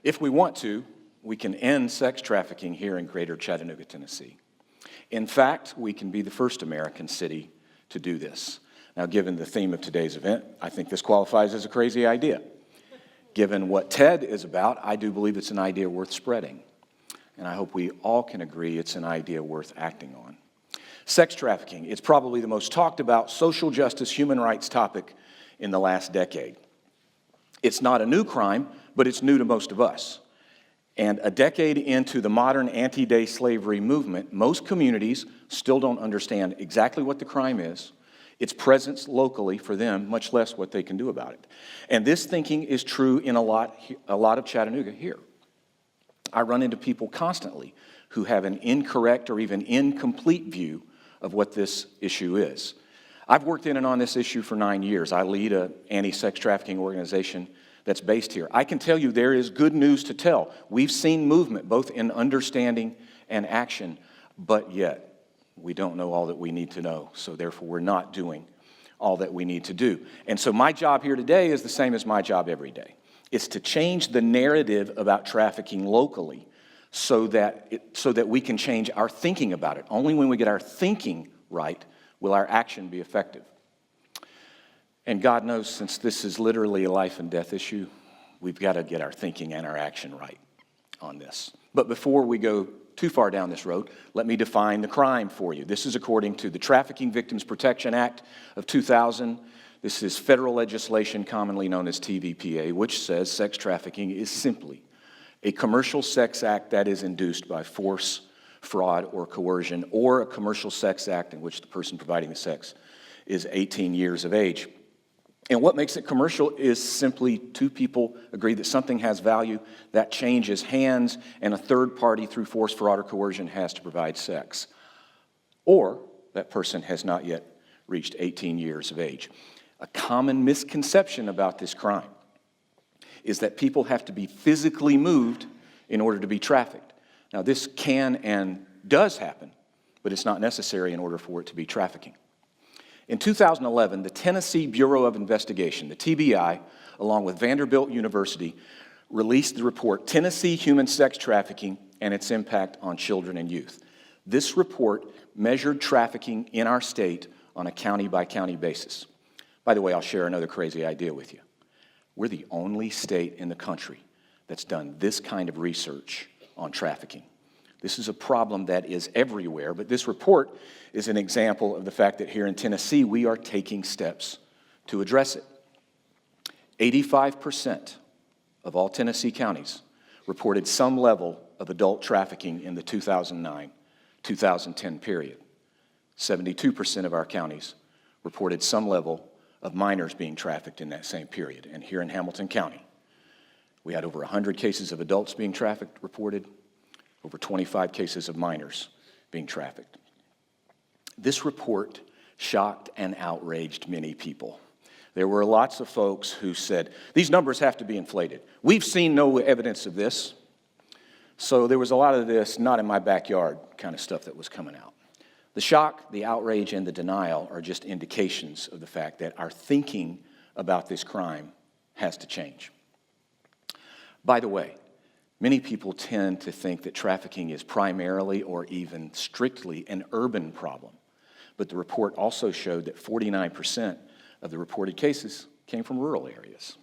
If we want to, we can end sex trafficking here in Greater Chattanooga, Tennessee. In fact, we can be the first American city to do this. Now, given the theme of today's event, I think this qualifies as a crazy idea. Given what TED is about, I do believe it's an idea worth spreading. And I hope we all can agree it's an idea worth acting on. Sex trafficking, it's probably the most talked about social justice, human rights topic in the last decade. It's not a new crime, but it's new to most of us. And a decade into the modern anti-day slavery movement, most communities still don't understand exactly what the crime is, its presence locally for them, much less what they can do about it. And this thinking is true in a lot of Chattanooga here. I run into people constantly who have an incorrect or even incomplete view of what this issue is. I've worked in and on this issue for 9 years. I lead an anti-sex trafficking organization that's based here. I can tell you there is good news to tell. We've seen movement both in understanding and action, but yet we don't know all that we need to know, so therefore we're not doing all that we need to do. And so my job here today is the same as my job every day. It's to change the narrative about trafficking locally so that we can change our thinking about it. Only when we get our thinking right will our action be effective. And God knows, since this is literally a life and death issue, we've got to get our thinking and our action right on this. But before we go too far down this road, let me define the crime for you. This is according to the Trafficking Victims Protection Act of 2000. This is federal legislation commonly known as TVPA, which says sex trafficking is simply a commercial sex act that is induced by force, fraud, or coercion, or a commercial sex act in which the person providing the sex is 18 years of age. And what makes it commercial is simply two people agree that something has value, that changes hands, and a third party through force, fraud, or coercion has to provide sex. Or that person has not yet reached 18 years of age. A common misconception about this crime is that people have to be physically moved in order to be trafficked. Now, this can and does happen, but it's not necessary in order for it to be trafficking. In 2011, the Tennessee Bureau of Investigation, the TBI, along with Vanderbilt University, released the report, Tennessee Human Sex Trafficking and Its Impact on Children and Youth. This report measured trafficking in our state on a county-by-county basis. By the way, I'll share another crazy idea with you. We're the only state in the country that's done this kind of research on trafficking. This is a problem that is everywhere, but this report is an example of the fact that here in Tennessee, we are taking steps to address it. 85% of all Tennessee counties reported some level of adult trafficking in the 2009-2010 period. 72% of our counties reported some level of minors being trafficked in that same period. And here in Hamilton County, we had over 100 cases of adults being trafficked reported, over 25 cases of minors being trafficked. This report shocked and outraged many people. There were lots of folks who said, these numbers have to be inflated. We've seen no evidence of this. So there was a lot of this not in my backyard kind of stuff that was coming out. The shock, the outrage, and the denial are just indications of the fact that our thinking about this crime has to change. By the way, many people tend to think that trafficking is primarily or even strictly an urban problem. But the report also showed that 49% of the reported cases came from rural areas.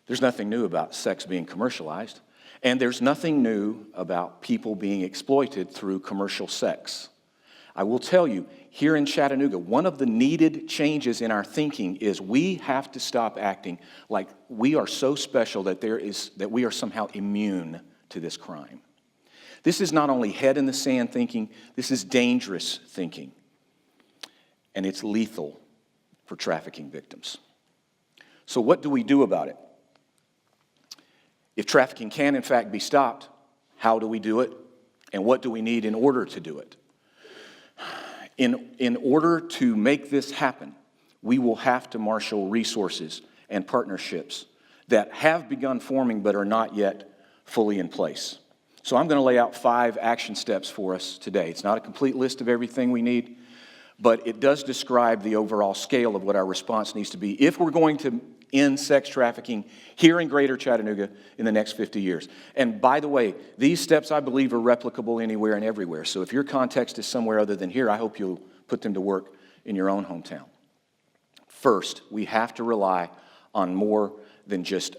There's nothing new about sex being commercialized, and there's nothing new about people being exploited through commercial sex. I will tell you, here in Chattanooga, one of the needed changes in our thinking is we have to stop acting like we are so special that we are somehow immune to this crime. This is not only head in the sand thinking, this is dangerous thinking. And it's lethal for trafficking victims. So what do we do about it? If trafficking can in fact be stopped, how do we do it? And what do we need in order to do it? In order to make this happen, we will have to marshal resources and partnerships that have begun forming but are not yet fully in place. So I'm going to lay out 5 action steps for us today. It's not a complete list of everything we need, but it does describe the overall scale of what our response needs to be if we're going to end sex trafficking here in Greater Chattanooga in the next 50 years. And by the way, these steps, I believe, are replicable anywhere and everywhere. So if your context is somewhere other than here, I hope you'll put them to work in your own hometown. First, we have to rely on more than just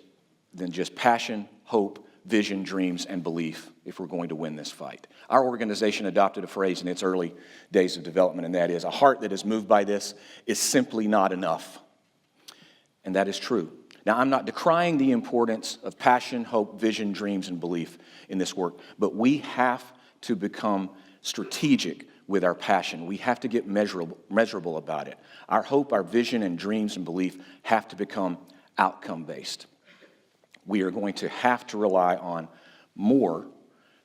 passion, hope, vision, dreams, and belief if we're going to win this fight. Our organization adopted a phrase in its early days of development, and that is, a heart that is moved by this is simply not enough. And that is true. Now, I'm not decrying the importance of passion, hope, vision, dreams, and belief in this work, but we have to become strategic with our passion. We have to get measurable about it. Our hope, our vision, and dreams and belief have to become outcome-based. We are going to have to rely on more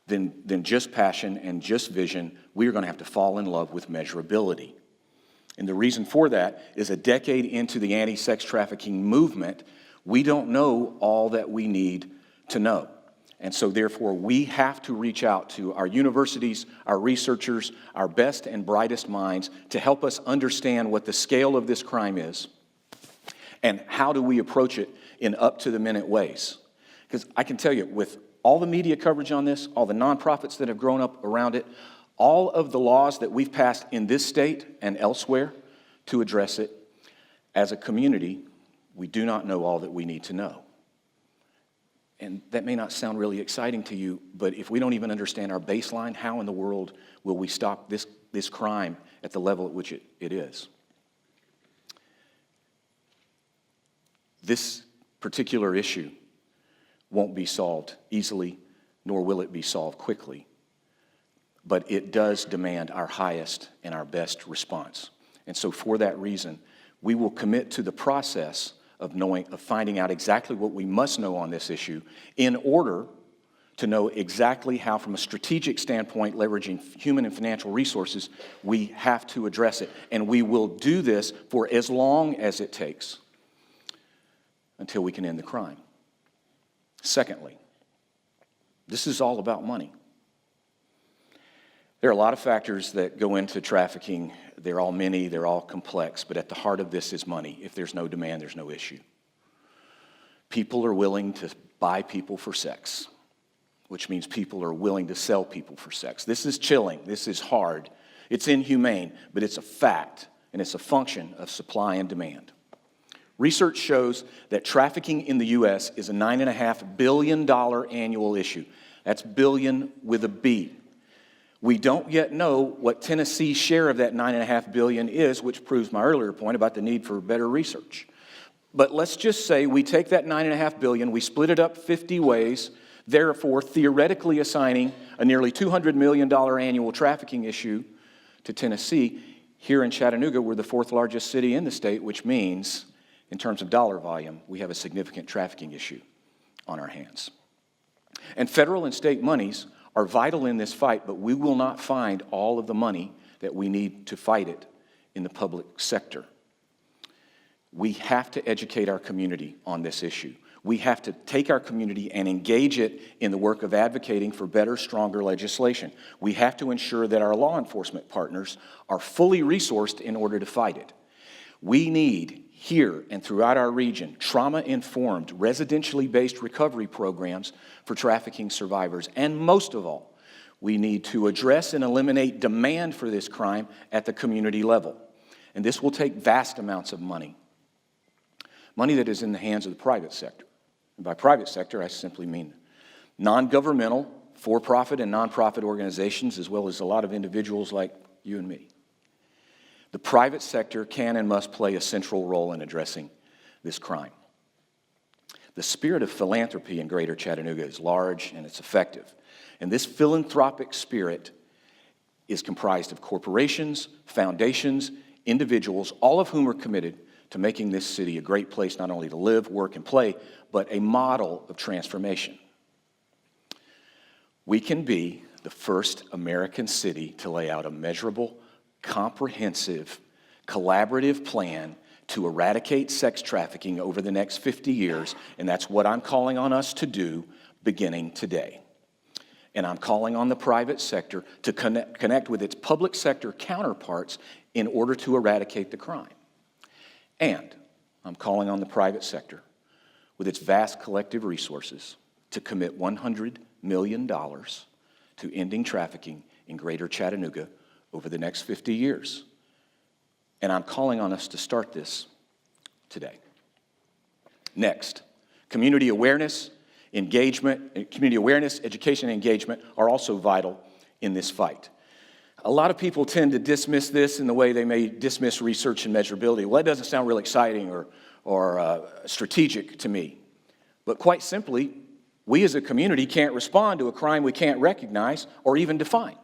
than just passion and just vision. We are going to have to fall in love with measurability. And the reason for that is a decade into the anti-sex trafficking movement, we don't know all that we need to know. And so therefore, we have to reach out to our universities, our researchers, our best and brightest minds to help us understand what the scale of this crime is and how do we approach it in up-to-the-minute ways. Because I can tell you, with all the media coverage on this, all the nonprofits that have grown up around it, all of the laws that we've passed in this state and elsewhere to address it, as a community, we do not know all that we need to know. And that may not sound really exciting to you, but if we don't even understand our baseline, how in the world will we stop this crime at the level at which it is? This particular issue won't be solved easily, nor will it be solved quickly. But it does demand our highest and our best response. And so for that reason, we will commit to the process of finding out exactly what we must know on this issue in order to know exactly how, from a strategic standpoint, leveraging human and financial resources, we have to address it. And we will do this for as long as it takes until we can end the crime. Secondly, this is all about money. There are a lot of factors that go into trafficking. They're all many, they're all complex, but at the heart of this is money. If there's no demand, there's no issue. People are willing to buy people for sex, which means people are willing to sell people for sex. This is chilling, this is hard, it's inhumane, but it's a fact, and it's a function of supply and demand. Research shows that trafficking in the U.S. is a $9.5 billion annual issue. That's billion with a B. We don't yet know what Tennessee's share of that $9.5 billion is, which proves my earlier point about the need for better research. But let's just say we take that $9.5 billion, we split it up 50 ways, therefore theoretically assigning a nearly $200 million annual trafficking issue to Tennessee. Here in Chattanooga, we're the fourth largest city in the state, which means, in terms of dollar volume, we have a significant trafficking issue on our hands. And federal and state monies are vital in this fight, but we will not find all of the money that we need to fight it in the public sector. We have to educate our community on this issue. We have to take our community and engage it in the work of advocating for better, stronger legislation. We have to ensure that our law enforcement partners are fully resourced in order to fight it. We need, here and throughout our region, trauma-informed, residentially based recovery programs for trafficking survivors. And most of all, we need to address and eliminate demand for this crime at the community level. And this will take vast amounts of money. Money that is in the hands of the private sector. And by private sector, I simply mean non-governmental, for-profit and non-profit organizations, as well as a lot of individuals like you and me. The private sector can and must play a central role in addressing this crime. The spirit of philanthropy in Greater Chattanooga is large and it's effective. And this philanthropic spirit is comprised of corporations, foundations, individuals, all of whom are committed to making this city a great place not only to live, work, and play, but a model of transformation. We can be the first American city to lay out a measurable, comprehensive, collaborative plan to eradicate sex trafficking over the next 50 years, and that's what I'm calling on us to do beginning today. And I'm calling on the private sector to connect with its public sector counterparts in order to eradicate the crime. And I'm calling on the private sector, with its vast collective resources, to commit $100 million to ending trafficking in greater Chattanooga over the next 50 years. And I'm calling on us to start this today. Next, community awareness, education, and engagement are also vital in this fight. A lot of people tend to dismiss this in the way they may dismiss research and measurability. Well, that doesn't sound real exciting or strategic to me. But quite simply, we as a community can't respond to a crime we can't recognize or even define.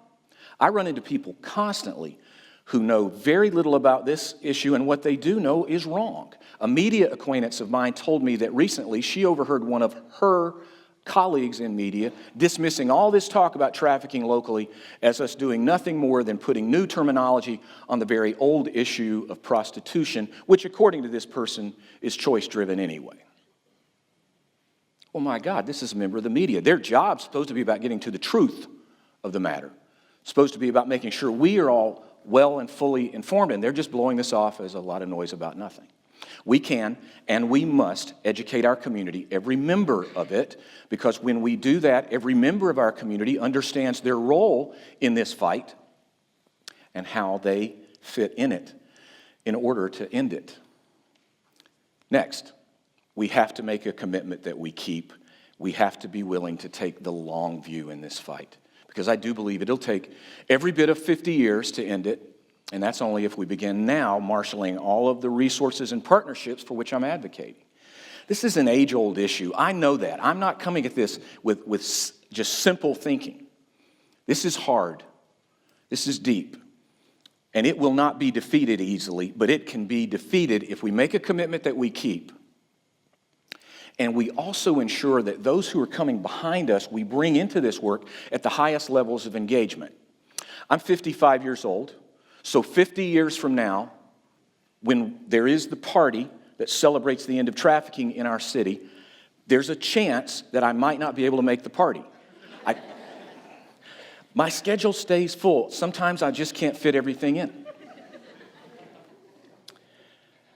I run into people constantly who know very little about this issue, and what they do know is wrong. A media acquaintance of mine told me that recently she overheard one of her colleagues in media dismissing all this talk about trafficking locally as us doing nothing more than putting new terminology on the very old issue of prostitution, which according to this person is choice-driven anyway. Oh my God, this is a member of the media. Their job's supposed to be about getting to the truth of the matter. It's supposed to be about making sure we are all well and fully informed, and they're just blowing this off as a lot of noise about nothing. We can and we must educate our community, every member of it, because when we do that, every member of our community understands their role in this fight and how they fit in it in order to end it. Next, we have to make a commitment that we keep. We have to be willing to take the long view in this fight, because I do believe it'll take every bit of 50 years to end it, and that's only if we begin now marshaling all of the resources and partnerships for which I'm advocating. This is an age-old issue. I know that. I'm not coming at this with just simple thinking. This is hard. This is deep. And it will not be defeated easily, but it can be defeated if we make a commitment that we keep. And we also ensure that those who are coming behind us, we bring into this work at the highest levels of engagement. I'm 55 years old, so 50 years from now, when there is the party that celebrates the end of trafficking in our city, there's a chance that I might not be able to make the party. My schedule stays full. Sometimes I just can't fit everything in.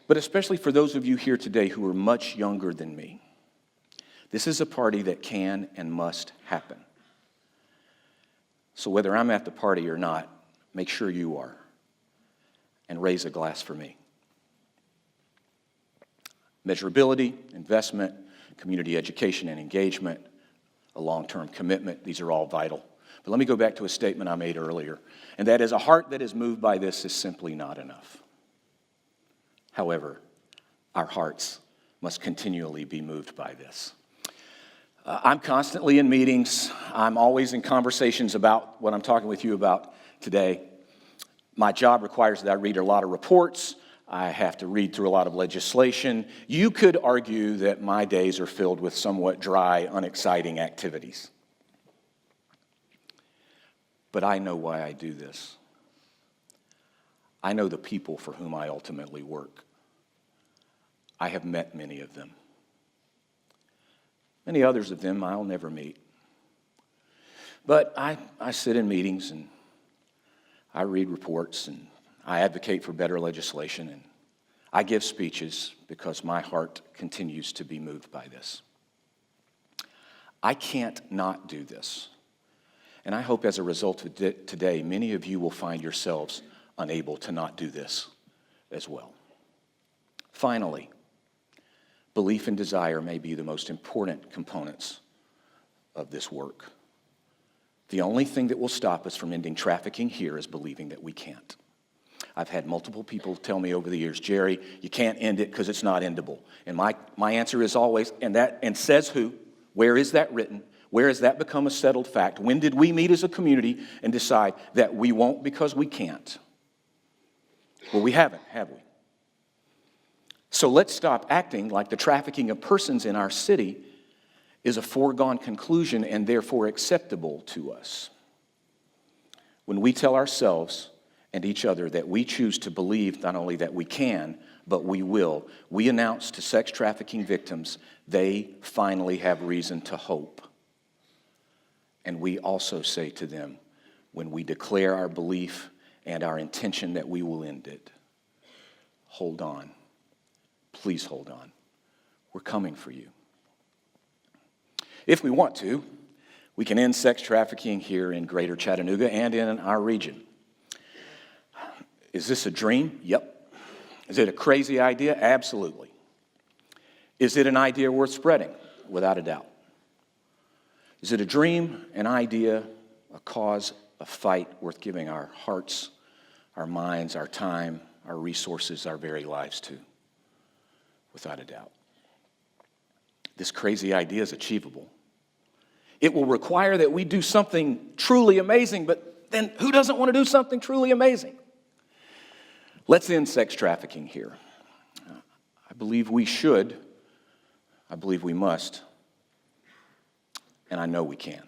But especially for those of you here today who are much younger than me, this is a party that can and must happen. So whether I'm at the party or not, make sure you are, and raise a glass for me. Measurability, investment, community education and engagement, a long-term commitment, these are all vital. But let me go back to a statement I made earlier, and that is, a heart that is moved by this is simply not enough. However, our hearts must continually be moved by this. I'm constantly in meetings. I'm always in conversations about what I'm talking with you about today. My job requires that I read a lot of reports. I have to read through a lot of legislation. You could argue that my days are filled with somewhat dry, unexciting activities. But I know why I do this. I know the people for whom I ultimately work. I have met many of them. Many others of them I'll never meet. But I sit in meetings and I read reports and I advocate for better legislation and I give speeches because my heart continues to be moved by this. I can't not do this. And I hope as a result of today, many of you will find yourselves unable to not do this as well. Finally, belief and desire may be the most important components of this work. The only thing that will stop us from ending trafficking here is believing that we can't. I've had multiple people tell me over the years, Jerry, you can't end it because it's not endable. And my answer is always, and says who? Where is that written? Where has that become a settled fact? When did we meet as a community and decide that we won't because we can't? Well, we haven't, have we? So let's stop acting like the trafficking of persons in our city is a foregone conclusion and therefore acceptable to us. When we tell ourselves and each other that we choose to believe not only that we can, but we will, we announce to sex trafficking victims they finally have reason to hope. And we also say to them, when we declare our belief and our intention that we will end it, hold on. please hold on. We're coming for you. If we want to, we can end sex trafficking here in Greater Chattanooga and in our region. Is this a dream? Yep. Is it a crazy idea? Absolutely. Is it an idea worth spreading? Without a doubt. Is it a dream, an idea, a cause, a fight worth giving our hearts, our minds, our time, our resources, our very lives to? Without a doubt. This crazy idea is achievable. It will require that we do something truly amazing, but then who doesn't want to do something truly amazing? Let's end sex trafficking here. I believe we should. I believe we must. And I know we can.